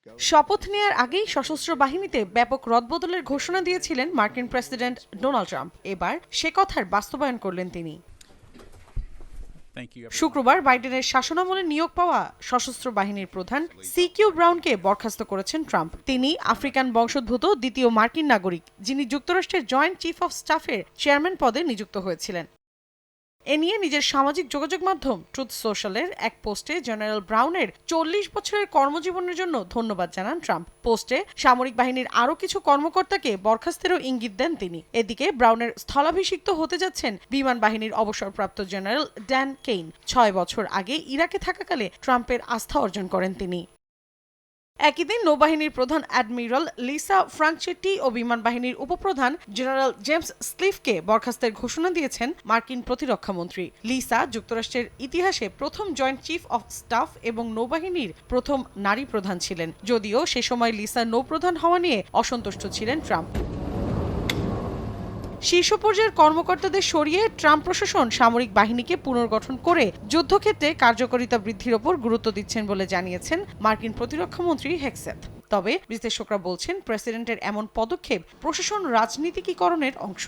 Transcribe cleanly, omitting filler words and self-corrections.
শপথ নেয়ার আগেই সশস্ত্র বাহিনীতে ব্যাপক রদবদলের ঘোষণা দিয়েছিলেন মার্কিন প্রেসিডেন্ট ডোনাল্ড ট্রাম্প। এবার সে কথার বাস্তবায়ন করলেন তিনি। শুক্রবার বাইডেনের শাসনামলে নিয়োগ পাওয়া সশস্ত্র বাহিনীর প্রধান সিকিউ ব্রাউনকে বরখাস্ত করেছেন ট্রাম্প। তিনি আফ্রিকান বংশোদ্ভূত দ্বিতীয় মার্কিন নাগরিক, যিনি যুক্তরাষ্ট্রের জয়েন্ট চিফ অব স্টাফের চেয়ারম্যান পদে নিযুক্ত হয়েছিলেন। এ নিয়ে নিজের সামাজিক যোগাযোগ মাধ্যম ট্রুথ সোশ্যালের এক পোস্টে জেনারেল ব্রাউনের 40 বছরের কর্মজীবনের জন্য ধন্যবাদ জানান ট্রাম্প। পোস্টে সামরিক বাহিনীর আরও কিছু কর্মকর্তাকে বরখাস্তেরও ইঙ্গিত দেন তিনি। এদিকে ব্রাউনের স্থলাভিষিক্ত হতে যাচ্ছেন বিমান বাহিনীর অবসরপ্রাপ্ত জেনারেল ড্যান কেইন। 6 বছর আগে ইরাকে থাকাকালে ট্রাম্পের আস্থা অর্জন করেন তিনি। একই দিন নৌবাহিনীর প্রধান অ্যাডমিরাল লিসা ফ্রাঙ্কচেট্টি ও বিমান বাহিনীর উপপ্রধান জেনারেল জেমস স্লিফকে বরখাস্তের ঘোষণা দিয়েছেন মার্কিন প্রতিরক্ষামন্ত্রী। লিসা যুক্তরাষ্ট্রের ইতিহাসে প্রথম জয়েন্ট চিফ অব স্টাফ এবং নৌবাহিনীর প্রথম নারী প্রধান ছিলেন, যদিও সে সময় লিসা নৌপ্রধান হওয়া নিয়ে অসন্তুষ্ট ছিলেন ট্রাম্প। শীর্ষ পর্যায়ের কর্মকর্তাদের সরিয়ে ট্রাম্প প্রশাসন সামরিক বাহিনীকে পুনর্গঠন করে যুদ্ধক্ষেত্রে কার্যকারিতা বৃদ্ধির ওপর গুরুত্ব দিচ্ছেন বলে জানিয়েছেন মার্কিন প্রতিরক্ষামন্ত্রী হেগসেথ। তবে বিশ্লেষকরা বলছেন, প্রেসিডেন্টের এমন পদক্ষেপ প্রশাসন রাজনীতিকীকরণের অংশ।